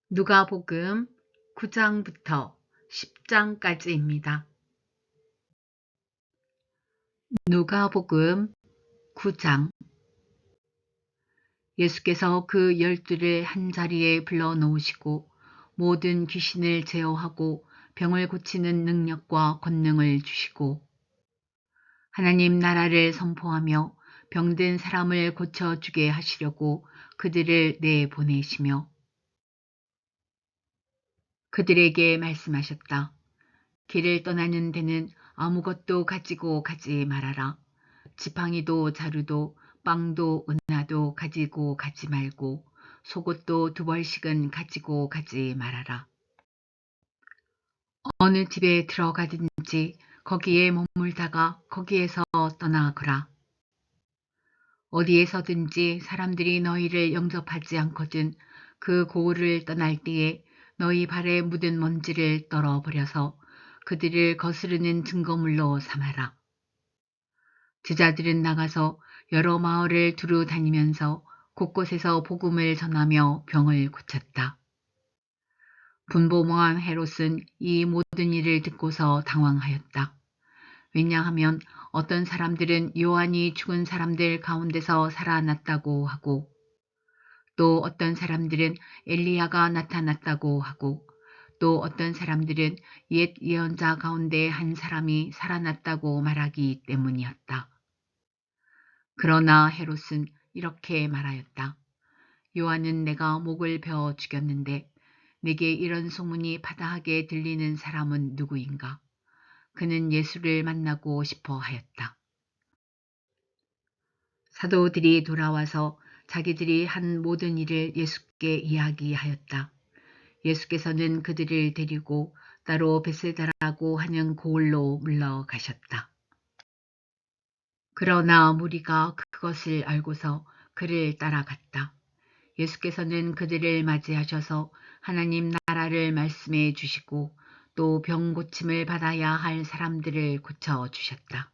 누가복음 9장부터 10장까지입니다. 누가복음 9장. 예수께서 그 12를 한자리에 불러 놓으시고 모든 귀신을 제어하고 병을 고치는 능력과 권능을 주시고 하나님 나라를 선포하며 병든 사람을 고쳐주게 하시려고 그들을 내보내시며 그들에게 말씀하셨다. 길을 떠나는 데는 아무것도 가지고 가지 말아라. 지팡이도 자루도 빵도 은하도 가지고 가지 말고 속옷도 2벌씩은 가지고 가지 말아라. 어느 집에 들어가든지 거기에 머물다가 거기에서 떠나거라. 어디에서든지 사람들이 너희를 영접하지 않거든 그 고을을 떠날 때에 너희 발에 묻은 먼지를 떨어버려서 그들을 거스르는 증거물로 삼아라. 제자들은 나가서 여러 마을을 두루 다니면서 곳곳에서 복음을 전하며 병을 고쳤다. 분보무한 헤롯은 이 모든 일을 듣고서 당황하였다. 왜냐하면 어떤 사람들은 요한이 죽은 사람들 가운데서 살아났다고 하고 또 어떤 사람들은 엘리야가 나타났다고 하고 또 어떤 사람들은 옛 예언자 가운데 한 사람이 살아났다고 말하기 때문이었다. 그러나 헤롯은 이렇게 말하였다. 요한은 내가 목을 베어 죽였는데 내게 이런 소문이 파다하게 들리는 사람은 누구인가? 그는 예수를 만나고 싶어 하였다. 사도들이 돌아와서 자기들이 한 모든 일을 예수께 이야기하였다. 예수께서는 그들을 데리고 따로 베세다라고 하는 고을로 물러가셨다. 그러나 무리가 그것을 알고서 그를 따라갔다. 예수께서는 그들을 맞이하셔서 하나님 나라를 말씀해 주시고 또 병 고침을 받아야 할 사람들을 고쳐주셨다.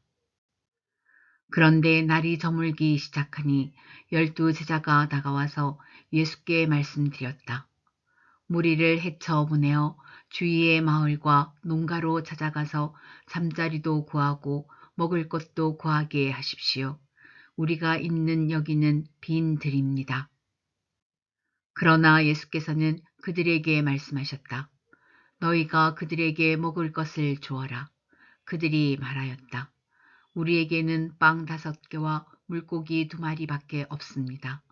그런데 날이 저물기 시작하니 12제자가 다가와서 예수께 말씀드렸다. 무리를 헤쳐 보내어 주위의 마을과 농가로 찾아가서 잠자리도 구하고 먹을 것도 구하게 하십시오. 우리가 있는 여기는 빈 들입니다. 그러나 예수께서는 그들에게 말씀하셨다. 너희가 그들에게 먹을 것을 주어라. 그들이 말하였다. 우리에게는 빵 5개와 물고기 2마리밖에 없습니다.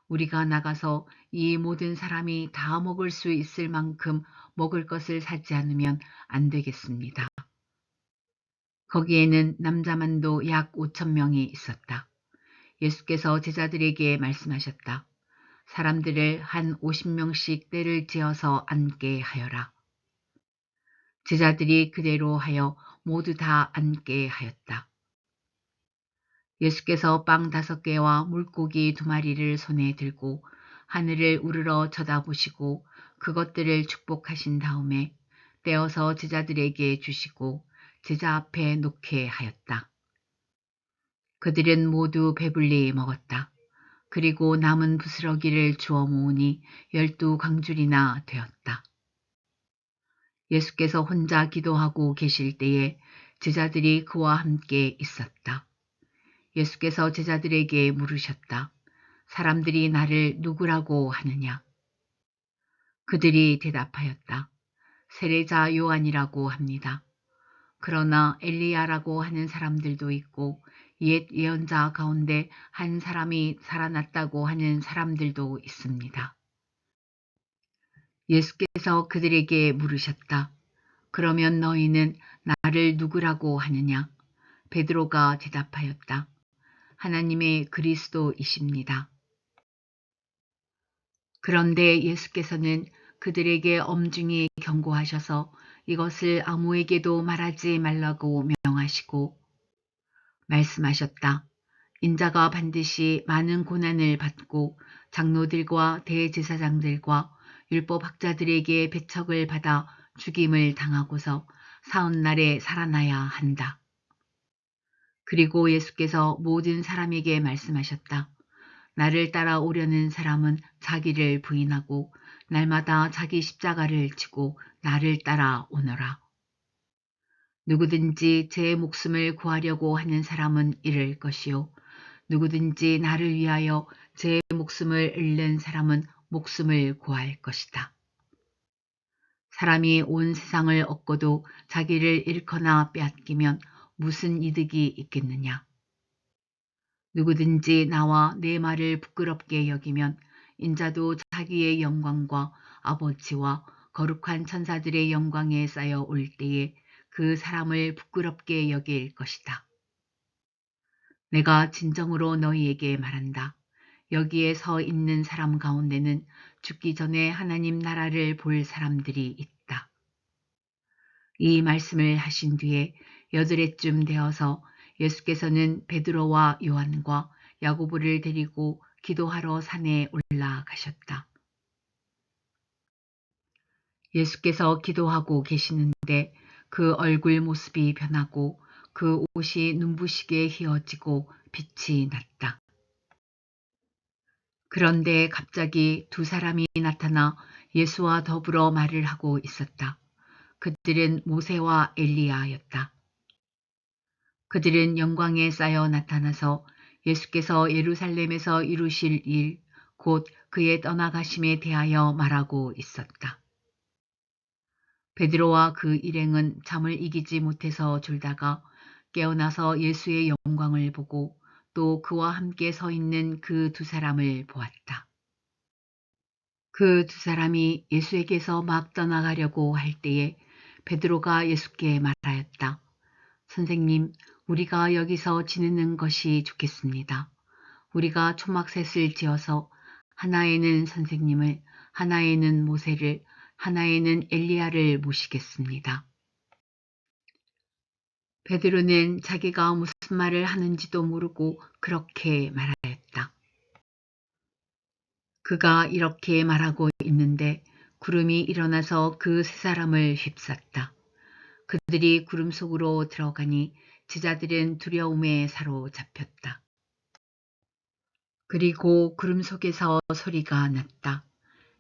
우리가 나가서 이 모든 사람이 다 먹을 수 있을 만큼 먹을 것을 사지 않으면 안 되겠습니다. 거기에는 남자만도 약 5,000명이 있었다. 예수께서 제자들에게 말씀하셨다. 사람들을 한 50명씩 떼를 지어서 앉게 하여라. 제자들이 그대로 하여 모두 다 앉게 하였다. 예수께서 빵 5개와 물고기 2마리를 손에 들고 하늘을 우러러 쳐다보시고 그것들을 축복하신 다음에 떼어서 제자들에게 주시고 제자 앞에 놓게 하였다. 그들은 모두 배불리 먹었다. 그리고 남은 부스러기를 주워 모으니 12광줄이나 되었다. 예수께서 혼자 기도하고 계실 때에 제자들이 그와 함께 있었다. 예수께서 제자들에게 물으셨다. 사람들이 나를 누구라고 하느냐? 그들이 대답하였다. 세례자 요한이라고 합니다. 그러나 엘리야라고 하는 사람들도 있고 옛 예언자 가운데 한 사람이 살아났다고 하는 사람들도 있습니다. 예수께서 그들에게 물으셨다. 그러면 너희는 나를 누구라고 하느냐? 베드로가 대답하였다. 하나님의 그리스도이십니다. 그런데 예수께서는 그들에게 엄중히 경고하셔서 이것을 아무에게도 말하지 말라고 명하시고 말씀하셨다. 인자가 반드시 많은 고난을 받고 장로들과 대제사장들과 율법학자들에게 배척을 받아 죽임을 당하고서 사흘날에 살아나야 한다. 그리고 예수께서 모든 사람에게 말씀하셨다. 나를 따라오려는 사람은 자기를 부인하고 날마다 자기 십자가를 지고 나를 따라오너라. 누구든지 제 목숨을 구하려고 하는 사람은 잃을 것이요 누구든지 나를 위하여 제 목숨을 잃는 사람은 목숨을 구할 것이다. 사람이 온 세상을 얻고도 자기를 잃거나 빼앗기면 무슨 이득이 있겠느냐. 누구든지 나와 내 말을 부끄럽게 여기면 인자도 자기의 영광과 아버지와 거룩한 천사들의 영광에 쌓여 올 때에 그 사람을 부끄럽게 여길 것이다. 내가 진정으로 너희에게 말한다. 여기에 서 있는 사람 가운데는 죽기 전에 하나님 나라를 볼 사람들이 있다. 이 말씀을 하신 뒤에 여드레쯤 되어서 예수께서는 베드로와 요한과 야고보를 데리고 기도하러 산에 올라가셨다. 예수께서 기도하고 계시는데 그 얼굴 모습이 변하고 그 옷이 눈부시게 휘어지고 빛이 났다. 그런데 갑자기 두 사람이 나타나 예수와 더불어 말을 하고 있었다. 그들은 모세와 엘리야였다. 그들은 영광에 쌓여 나타나서 예수께서 예루살렘에서 이루실 일, 곧 그의 떠나가심에 대하여 말하고 있었다. 베드로와 그 일행은 잠을 이기지 못해서 졸다가 깨어나서 예수의 영광을 보고 또 그와 함께 서 있는 그 두 사람을 보았다. 그 두 사람이 예수에게서 막 떠나가려고 할 때에 베드로가 예수께 말하였다. 선생님, 우리가 여기서 지내는 것이 좋겠습니다. 우리가 초막셋을 지어서 하나에는 선생님을, 하나에는 모세를, 하나에는 엘리야를 모시겠습니다. 베드로는 자기가 무슨 말을 하는지도 모르고 그렇게 말하였다. 그가 이렇게 말하고 있는데 구름이 일어나서 그 세 사람을 휩쌌다. 그들이 구름 속으로 들어가니 제자들은 두려움에 사로잡혔다. 그리고 구름 속에서 소리가 났다.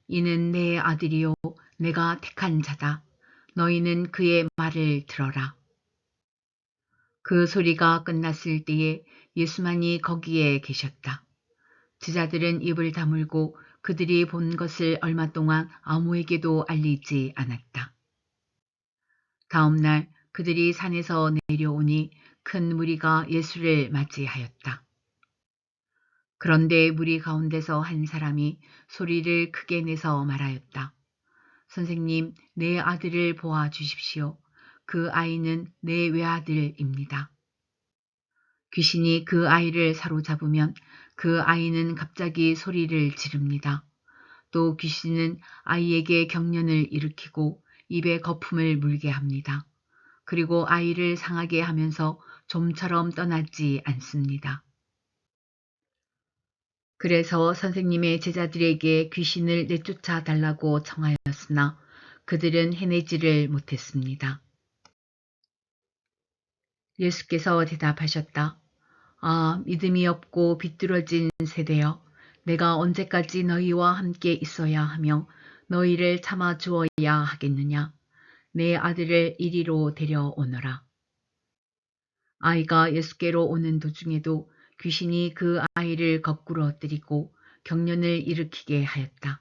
이는 내 아들이요 내가 택한 자다. 너희는 그의 말을 들어라. 그 소리가 끝났을 때에 예수만이 거기에 계셨다. 제자들은 입을 다물고 그들이 본 것을 얼마 동안 아무에게도 알리지 않았다. 다음 날 그들이 산에서 내려오니 큰 무리가 예수를 맞이하였다. 그런데 무리 가운데서 한 사람이 소리를 크게 내서 말하였다. 선생님, 내 아들을 보아 주십시오. 그 아이는 내 외아들입니다. 귀신이 그 아이를 사로잡으면 그 아이는 갑자기 소리를 지릅니다. 또 귀신은 아이에게 경련을 일으키고 입에 거품을 물게 합니다. 그리고 아이를 상하게 하면서 좀처럼 떠나지 않습니다. 그래서 선생님의 제자들에게 귀신을 내쫓아 달라고 청하였으나 그들은 해내지를 못했습니다. 예수께서 대답하셨다. 아, 믿음이 없고 비뚤어진 세대여, 내가 언제까지 너희와 함께 있어야 하며 너희를 참아 주어야 하겠느냐. 내 아들을 이리로 데려오너라. 아이가 예수께로 오는 도중에도 귀신이 그 아이를 거꾸로 때리고 경련을 일으키게 하였다.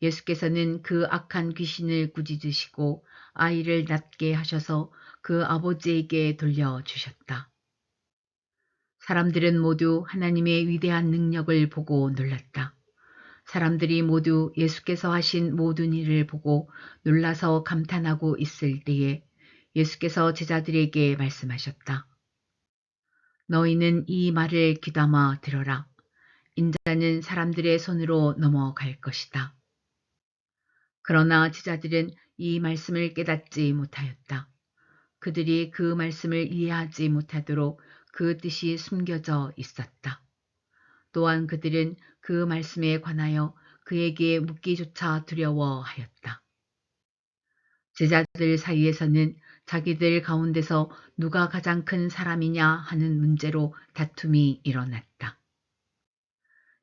예수께서는 그 악한 귀신을 꾸짖으시고 아이를 낫게 하셔서 그 아버지에게 돌려주셨다. 사람들은 모두 하나님의 위대한 능력을 보고 놀랐다. 사람들이 모두 예수께서 하신 모든 일을 보고 놀라서 감탄하고 있을 때에 예수께서 제자들에게 말씀하셨다. 너희는 이 말을 귀담아 들어라. 인자는 사람들의 손으로 넘어갈 것이다. 그러나 제자들은 이 말씀을 깨닫지 못하였다. 그들이 그 말씀을 이해하지 못하도록 그 뜻이 숨겨져 있었다. 또한 그들은 그 말씀에 관하여 그에게 묻기조차 두려워하였다. 제자들 사이에서는 자기들 가운데서 누가 가장 큰 사람이냐 하는 문제로 다툼이 일어났다.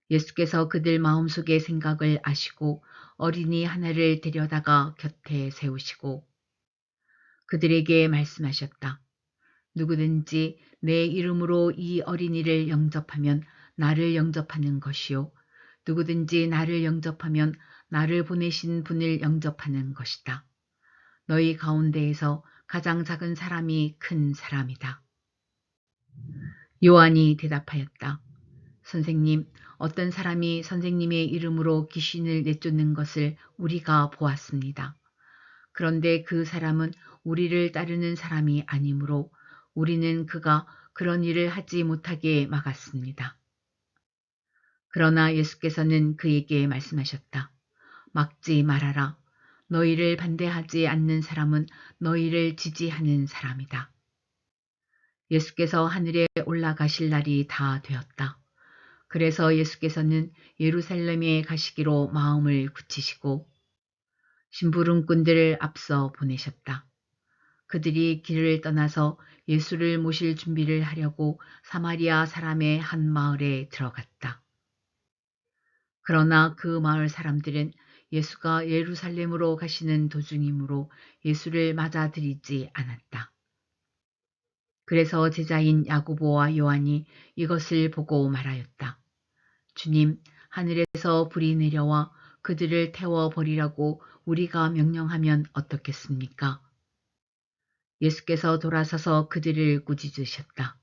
예수께서 그들 마음속의 생각을 아시고 어린이 하나를 데려다가 곁에 세우시고 그들에게 말씀하셨다. 누구든지 내 이름으로 이 어린이를 영접하면 나를 영접하는 것이요. 누구든지 나를 영접하면 나를 보내신 분을 영접하는 것이다. 너희 가운데에서 가장 작은 사람이 큰 사람이다. 요한이 대답하였다. 선생님, 어떤 사람이 선생님의 이름으로 귀신을 내쫓는 것을 우리가 보았습니다. 그런데 그 사람은 우리를 따르는 사람이 아니므로 우리는 그가 그런 일을 하지 못하게 막았습니다. 그러나 예수께서는 그에게 말씀하셨다. 막지 말아라. 너희를 반대하지 않는 사람은 너희를 지지하는 사람이다. 예수께서 하늘에 올라가실 날이 다 되었다. 그래서 예수께서는 예루살렘에 가시기로 마음을 굳히시고 심부름꾼들을 앞서 보내셨다. 그들이 길을 떠나서 예수를 모실 준비를 하려고 사마리아 사람의 한 마을에 들어갔다. 그러나 그 마을 사람들은 예수가 예루살렘으로 가시는 도중이므로 예수를 맞아들이지 않았다. 그래서 제자인 야고보와 요한이 이것을 보고 말하였다. 주님, 하늘에서 불이 내려와 그들을 태워버리라고 우리가 명령하면 어떻겠습니까? 예수께서 돌아서서 그들을 꾸짖으셨다.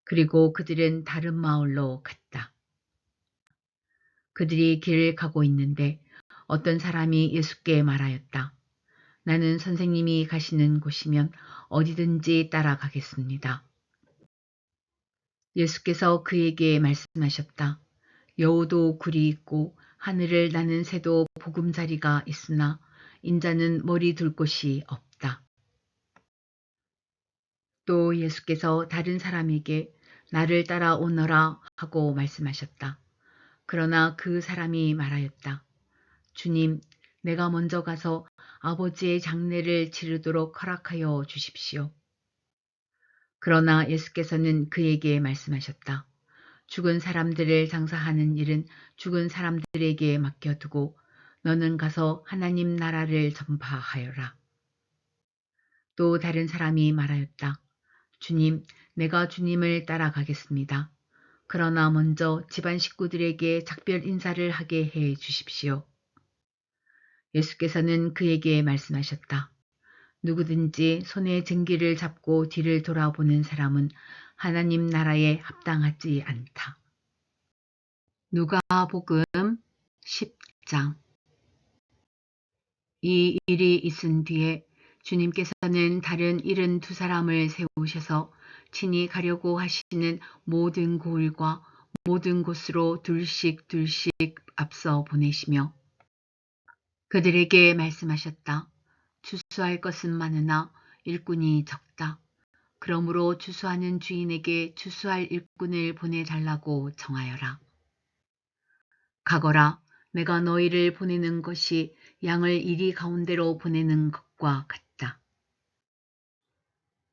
그리고 그들은 다른 마을로 갔다. 그들이 길을 가고 있는데 어떤 사람이 예수께 말하였다. 나는 선생님이 가시는 곳이면 어디든지 따라가겠습니다. 예수께서 그에게 말씀하셨다. 여우도 굴이 있고 하늘을 나는 새도 보금자리가 있으나 인자는 머리 둘 곳이 없다. 또 예수께서 다른 사람에게 나를 따라오너라 하고 말씀하셨다. 그러나 그 사람이 말하였다. 주님, 내가 먼저 가서 아버지의 장례를 치르도록 허락하여 주십시오. 그러나 예수께서는 그에게 말씀하셨다. 죽은 사람들을 장사하는 일은 죽은 사람들에게 맡겨두고 너는 가서 하나님 나라를 전파하여라. 또 다른 사람이 말하였다. 주님, 내가 주님을 따라가겠습니다. 그러나 먼저 집안 식구들에게 작별 인사를 하게 해 주십시오. 예수께서는 그에게 말씀하셨다. 누구든지 손에 증기를 잡고 뒤를 돌아보는 사람은 하나님 나라에 합당하지 않다. 누가복음 10장. 이 일이 있은 뒤에 주님께서는 다른 72사람을 세우셔서 친히 가려고 하시는 모든 고을과 모든 곳으로 둘씩 앞서 보내시며 그들에게 말씀하셨다. 추수할 것은 많으나 일꾼이 적다. 그러므로 추수하는 주인에게 추수할 일꾼을 보내달라고 정하여라. 가거라. 내가 너희를 보내는 것이 양을 이리 가운데로 보내는 것과 같다.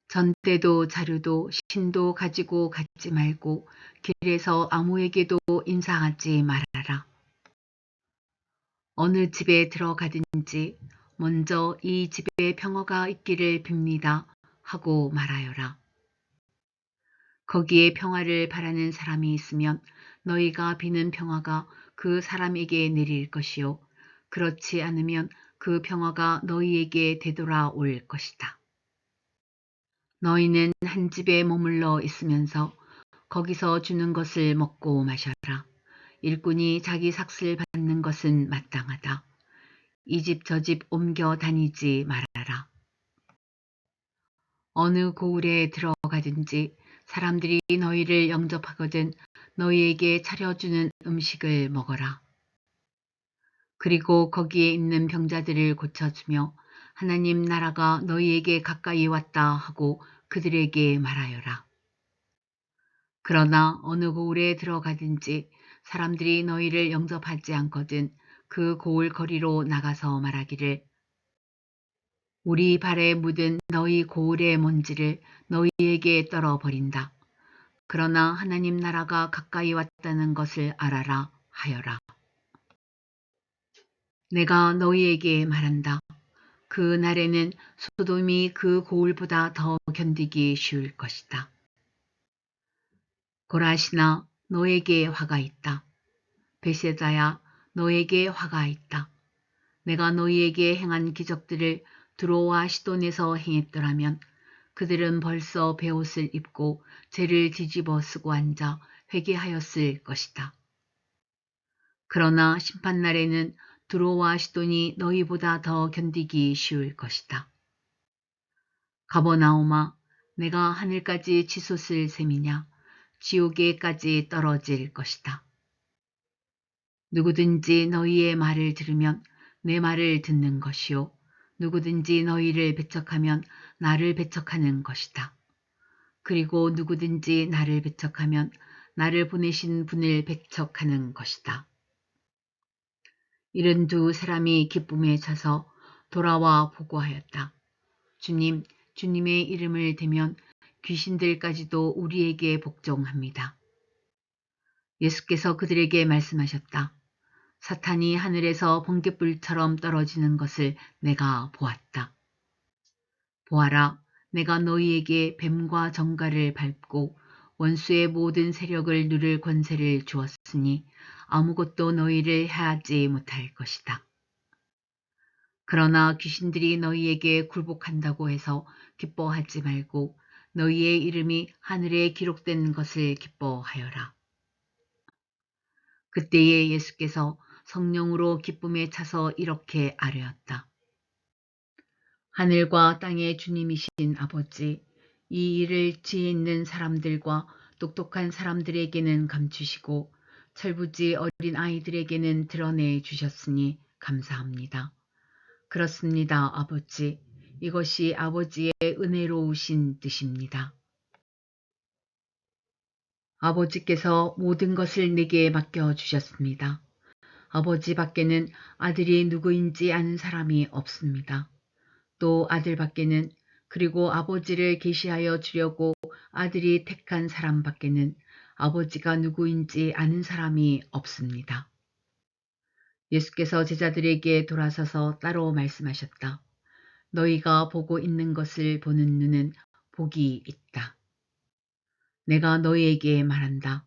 전대도 자루도 신도 가지고 가지 말고 길에서 아무에게도 인사하지 말아라. 어느 집에 들어가든지 먼저 이 집에 평화가 있기를 빕니다 하고 말하여라. 거기에 평화를 바라는 사람이 있으면 너희가 비는 평화가 그 사람에게 내릴 것이요. 그렇지 않으면 그 평화가 너희에게 되돌아올 것이다. 너희는 한 집에 머물러 있으면서 거기서 주는 것을 먹고 마셔라. 일꾼이 자기 삭슬 받는 것은 마땅하다. 이 집 저 집 옮겨 다니지 말아라. 어느 고을에 들어가든지 사람들이 너희를 영접하거든 너희에게 차려주는 음식을 먹어라. 그리고 거기에 있는 병자들을 고쳐주며 하나님 나라가 너희에게 가까이 왔다 하고 그들에게 말하여라. 그러나 어느 고을에 들어가든지 사람들이 너희를 영접하지 않거든 그 고을 거리로 나가서 말하기를 우리 발에 묻은 너희 고을의 먼지를 너희에게 떨어버린다. 그러나 하나님 나라가 가까이 왔다는 것을 알아라 하여라. 내가 너희에게 말한다. 그 날에는 소돔이 그 고울보다 더 견디기 쉬울 것이다. 고라시나 너에게 화가 있다. 베세다야 너에게 화가 있다. 내가 너희에게 행한 기적들을 두로와 시돈에서 행했더라면 그들은 벌써 베옷을 입고 죄를 뒤집어 쓰고 앉아 회개하였을 것이다. 그러나 심판날에는 두로와 시돈이 너희보다 더 견디기 쉬울 것이다. 가버나움아, 내가 하늘까지 치솟을 셈이냐, 지옥에까지 떨어질 것이다. 누구든지 너희의 말을 들으면 내 말을 듣는 것이요, 누구든지 너희를 배척하면 나를 배척하는 것이다. 그리고 누구든지 나를 배척하면 나를 보내신 분을 배척하는 것이다. 이른 두 사람이 기쁨에 차서 돌아와 보고하였다. 주님, 주님의 이름을 대면 귀신들까지도 우리에게 복종합니다. 예수께서 그들에게 말씀하셨다. 사탄이 하늘에서 번갯불처럼 떨어지는 것을 내가 보았다. 보아라, 내가 너희에게 뱀과 정갈을 밟고 원수의 모든 세력을 누를 권세를 주었으니 아무것도 너희를 해하지 못할 것이다. 그러나 귀신들이 너희에게 굴복한다고 해서 기뻐하지 말고 너희의 이름이 하늘에 기록된 것을 기뻐하여라. 그때에 예수께서 성령으로 기쁨에 차서 이렇게 아뢰었다. 하늘과 땅의 주님이신 아버지, 이 일을 지혜 있는 사람들과 똑똑한 사람들에게는 감추시고 철부지 어린 아이들에게는 드러내 주셨으니 감사합니다. 그렇습니다, 아버지. 이것이 아버지의 은혜로우신 뜻입니다. 아버지께서 모든 것을 내게 맡겨주셨습니다. 아버지 밖에는 아들이 누구인지 아는 사람이 없습니다. 또 아들 밖에는 그리고 아버지를 계시하여 주려고 아들이 택한 사람 밖에는 아버지가 누구인지 아는 사람이 없습니다. 예수께서 제자들에게 돌아서서 따로 말씀하셨다. 너희가 보고 있는 것을 보는 눈은 복이 있다. 내가 너희에게 말한다.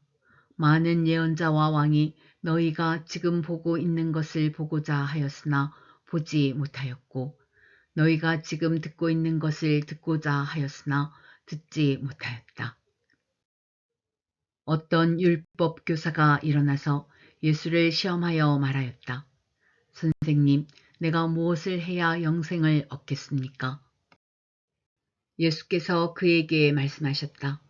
많은 예언자와 왕이 너희가 지금 보고 있는 것을 보고자 하였으나 보지 못하였고 너희가 지금 듣고 있는 것을 듣고자 하였으나 듣지 못하였다. 어떤 율법 교사가 일어나서 예수를 시험하여 말하였다. 선생님, 내가 무엇을 해야 영생을 얻겠습니까? 예수께서 그에게 말씀하셨다.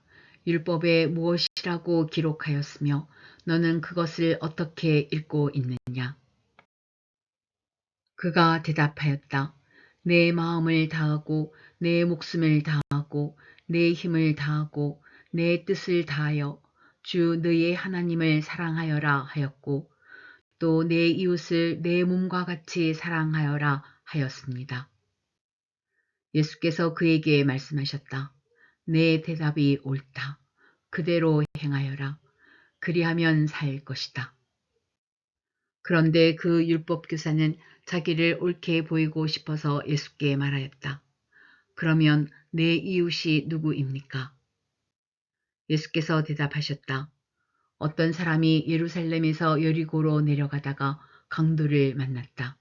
율법에 무엇이라고 기록하였으며 너는 그것을 어떻게 읽고 있느냐? 그가 대답하였다. 내 마음을 다하고 내 목숨을 다하고 내 힘을 다하고 내 뜻을 다하여 주 너의 하나님을 사랑하여라 하였고 또 내 이웃을 내 몸과 같이 사랑하여라 하였습니다. 예수께서 그에게 말씀하셨다. 내 대답이 옳다. 그대로 행하여라. 그리하면 살 것이다. 그런데 그 율법교사는 자기를 옳게 보이고 싶어서 예수께 말하였다. 그러면 내 이웃이 누구입니까? 예수께서 대답하셨다. 어떤 사람이 예루살렘에서 여리고로 내려가다가 강도를 만났다.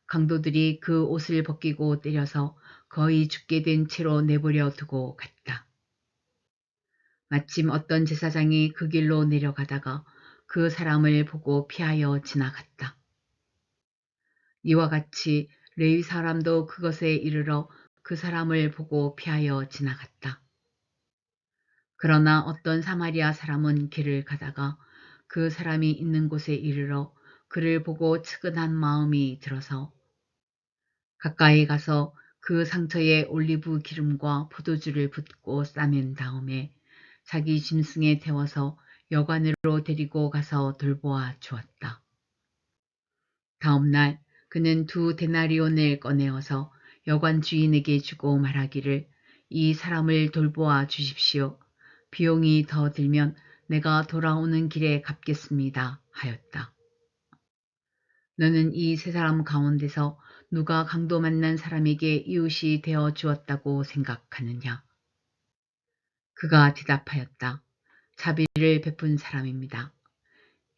강도들이 그 옷을 벗기고 때려서 거의 죽게 된 채로 내버려 두고 갔다. 마침 어떤 제사장이 그 길로 내려가다가 그 사람을 보고 피하여 지나갔다. 이와 같이 레위 사람도 그것에 이르러 그 사람을 보고 피하여 지나갔다. 그러나 어떤 사마리아 사람은 길을 가다가 그 사람이 있는 곳에 이르러 그를 보고 측은한 마음이 들어서 가까이 가서 그 상처에 올리브 기름과 포도주를 붓고 싸맨 다음에 자기 짐승에 태워서 여관으로 데리고 가서 돌보아 주었다. 다음 날 그는 2데나리온을 꺼내어서 여관 주인에게 주고 말하기를 이 사람을 돌보아 주십시오. 비용이 더 들면 내가 돌아오는 길에 갚겠습니다 하였다. 너는 이 세 사람 가운데서 누가 강도 만난 사람에게 이웃이 되어 주었다고 생각하느냐? 그가 대답하였다. 자비를 베푼 사람입니다.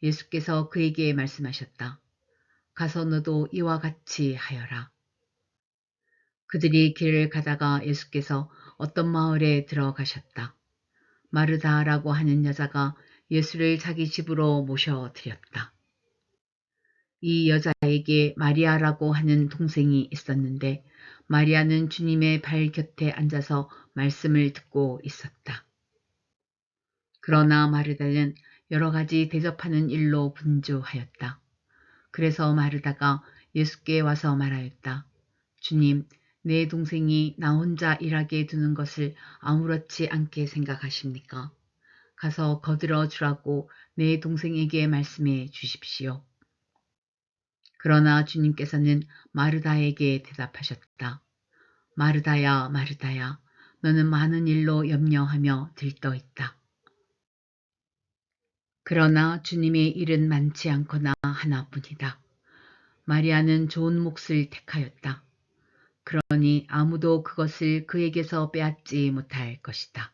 예수께서 그에게 말씀하셨다. 가서 너도 이와 같이 하여라. 그들이 길을 가다가 예수께서 어떤 마을에 들어가셨다. 마르다라고 하는 여자가 예수를 자기 집으로 모셔드렸다. 이 여자에게 마리아라고 하는 동생이 있었는데 마리아는 주님의 발 곁에 앉아서 말씀을 듣고 있었다. 그러나 마르다는 여러 가지 대접하는 일로 분주하였다. 그래서 마르다가 예수께 와서 말하였다. 주님, 내 동생이 나 혼자 일하게 두는 것을 아무렇지 않게 생각하십니까? 가서 거들어 주라고 내 동생에게 말씀해 주십시오. 그러나 주님께서는 마르다에게 대답하셨다. 마르다야, 마르다야, 너는 많은 일로 염려하며 들떠 있다. 그러나 주님의 일은 많지 않거나 하나뿐이다. 마리아는 좋은 몫을 택하였다. 그러니 아무도 그것을 그에게서 빼앗지 못할 것이다.